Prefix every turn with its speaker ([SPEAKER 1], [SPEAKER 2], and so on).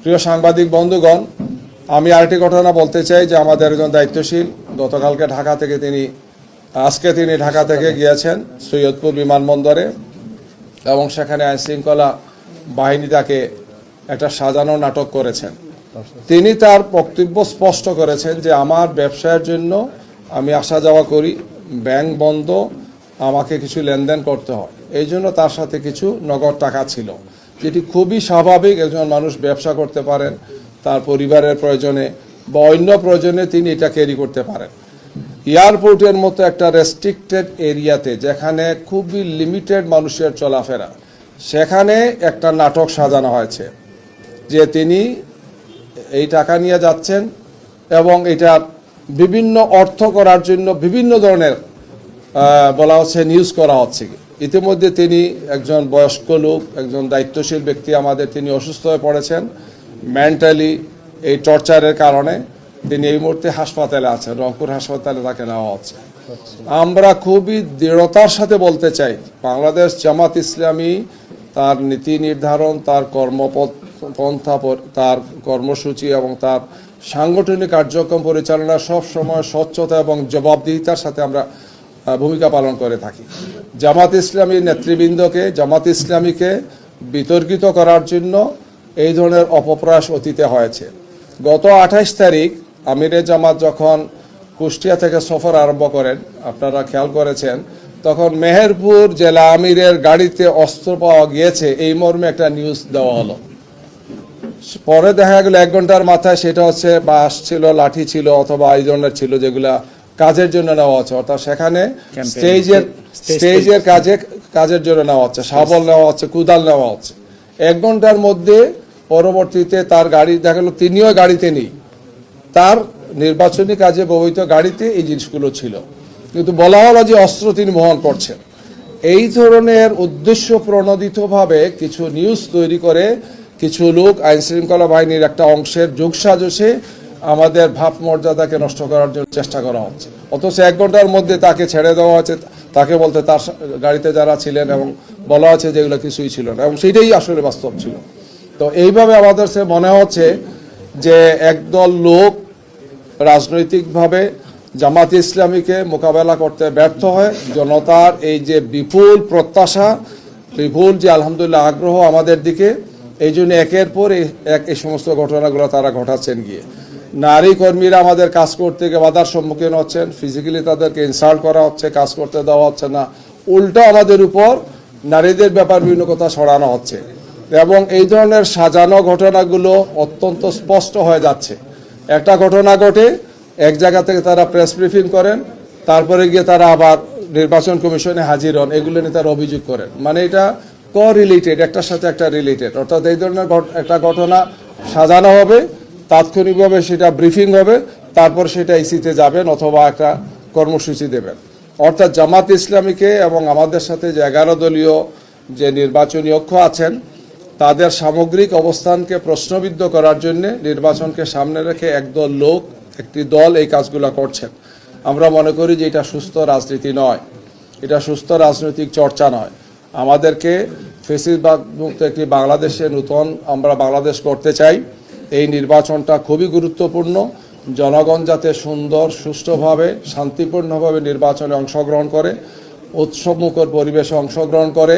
[SPEAKER 1] প্রিয় সাংবাদিক বন্ধুগণ, আমি আরেকটি ঘটনা বলতে চাই যে আমাদের একজন দায়িত্বশীল আজকে তিনি ঢাকা থেকে গিয়েছেন সৈয়দপুর বিমানবন্দরে এবং সেখানে আইনশৃঙ্খলা বাহিনী তাকে একটা সাজানো নাটক করেছেন। তিনি তার বক্তব্য স্পষ্ট করেছেন যে আমার ব্যবসায়ের জন্য আমি আসা যাওয়া করি, ব্যাংক বন্ধ, আমাকে কিছু লেনদেন করতে হয়, এই জন্য তার সাথে কিছু নগদ টাকা ছিল, যেটি খুবই স্বাভাবিক। একজন মানুষ ব্যবসা করতে পারেন, তার পরিবারের প্রয়োজনে বা অন্য প্রয়োজনে তিনি এটা ক্যারি করতে পারেন। এয়ারপোর্টের মতো একটা রেস্ট্রিক্টেড এরিয়াতে যেখানে খুবই লিমিটেড মানুষের চলাফেরা, সেখানে একটা নাটক সাজানো হয়েছে যে তিনি এই টাকা নিয়ে যাচ্ছেন এবং এটা বিভিন্ন অর্থ করার জন্য বিভিন্ন ধরনের বলা হচ্ছে নিউজ করা হচ্ছে। ইতিমধ্যে তিনি একজন বয়স্ক লোক, একজন দায়িত্বশীল ব্যক্তি আমাদের, তিনি অসুস্থ হয়ে পড়েছেন মেন্টালি এই টর্চারের কারণে। তিনি এই মুহূর্তে হাসপাতালে আছেন, রংপুর হাসপাতালে তাকে নেওয়া হচ্ছে। আমরা খুবই দৃঢ়তার সাথে বলতে চাই, বাংলাদেশ জামাত ইসলামী তার নীতি নির্ধারণ, তার কর্মপন্থা, তার কর্মসূচি এবং তার সাংগঠনিক কার্যক্রম পরিচালনা সব সময় স্বচ্ছতা এবং জবাবদিহিতার সাথে আমরা ভূমিকা পালন করে থাকি। জামাত ইসলামী নেতৃবৃন্দকে, জামাত ইসলামীকে বিতর্কিত করার জন্য এই ধরনের অপপ্রয়াস অতীতে হয়েছে। গত 28 তারিখ আমিরে জামাত যখন কুষ্টিয়া থেকে সফর আরম্ভ করেন, আপনারা খেয়াল করেছেন, তখন মেহেরপুর জেলা আমিরের গাড়িতে অস্ত্র পাওয়া গিয়েছে এই মর্মে একটা নিউজ দেওয়া হলো। পরে দেখা গেল 1 ঘন্টার মাথায় সেটা হচ্ছে বাস ছিল, লাঠি ছিল অথবা এই ধরনের ছিল যেগুলা কাজের জন্য নেওয়া হচ্ছে, অর্থাৎ সেখানে স্টেজের কাজের জন্য নেওয়া হচ্ছে, শাবল নেওয়া হচ্ছে, কুদাল নেওয়া হচ্ছে। 1 ঘন্টার মধ্যে পরবর্তীতে তার গাড়ি দেখা গেল তিনিও গাড়িতে নেই, তার নির্বাচনী কাজে ব্যবহৃত গাড়িতে এই জিনিসগুলো ছিল, কিন্তু বলা হলো যে অস্ত্র তিনি বহন করছেন। এই ধরনের উদ্দেশ্য প্রণোদিতভাবে কিছু নিউজ তৈরি করে কিছু লোক আইনশৃঙ্খলা বাহিনীর একটা অংশের যোগসাজশে আমাদের ভাবমর্যাদাকে নষ্ট করার জন্য চেষ্টা করা হচ্ছে। অথচ 1 ঘন্টার মধ্যে তাকে ছেড়ে দেওয়া হচ্ছে, তাকে বলতে তার গাড়িতে যারা ছিলেন এবং বলা হচ্ছে যে এগুলো কিছুই ছিল না, এবং সেটাই আসলে বাস্তব ছিল। তো এইভাবে আমাদের সে মনে হচ্ছে যে একদল লোক রাজনৈতিকভাবে জামাত ইসলামীকে মোকাবেলা করতে ব্যর্থ হয়। জনতার এই যে বিপুল প্রত্যাশা, বিপুল যে আলহামদুলিল্লাহ আগ্রহ আমাদের দিকে, এই জন্য একের পর এক এই সমস্ত ঘটনাগুলো তারা ঘটাচ্ছেন। গিয়ে নারী কর্মীরা আমাদের কাজ করতে গিয়ে বাধার সম্মুখীন হচ্ছেন, ফিজিক্যালি তাদেরকে ইনসাল্ট করা হচ্ছে, কাজ করতে দেওয়া হচ্ছে না, উল্টো আমাদের উপর নারীদের ব্যাপার বিভিন্ন কথা ছড়ানো হচ্ছে। এবং এই ধরনের সাজানো ঘটনাগুলো অত্যন্ত স্পষ্ট হয়ে যাচ্ছে। একটা ঘটনা ঘটে, এক জায়গা থেকে তারা প্রেস ব্রিফিং করেন, তারপরে গিয়ে তারা আবার নির্বাচন কমিশনে হাজির হন, এগুলো নিয়ে তারা অভিযোগ করেন। মানে এটা রিলেটেড, একটার সাথে একটা রিলেটেড। অর্থাৎ এই ধরনের একটা ঘটনা সাজানো হবে, তাৎক্ষণিকভাবে সেটা ব্রিফিং হবে, তারপর সেটা ইসিতে যাবেন অথবা একটা কর্মসূচি দেবেন। অর্থাৎ জামাত ইসলামীকে এবং আমাদের সাথে যে 11 দলীয় যে নির্বাচনী ঐক্য আছেন, তাদের সামগ্রিক অবস্থানকে প্রশ্নবিদ্ধ করার জন্য নির্বাচনকে সামনে রেখে একদল লোক, একটি দল এই কাজগুলো করছেন। আমরা মনে করি যে এটা সুস্থ রাজনীতি নয়, এটা সুস্থ রাজনৈতিক চর্চা নয়। আমাদেরকে ফ্যাসিবাদ মুক্ত একটি বাংলাদেশে নতুন আমরা বাংলাদেশ করতে চাই। এই নির্বাচনটা খুবই গুরুত্বপূর্ণ। জনগণ যাতে সুন্দর, সুষ্ঠুভাবে, শান্তিপূর্ণভাবে নির্বাচনে অংশগ্রহণ করে, উৎসবমুখর পরিবেশে অংশগ্রহণ করে।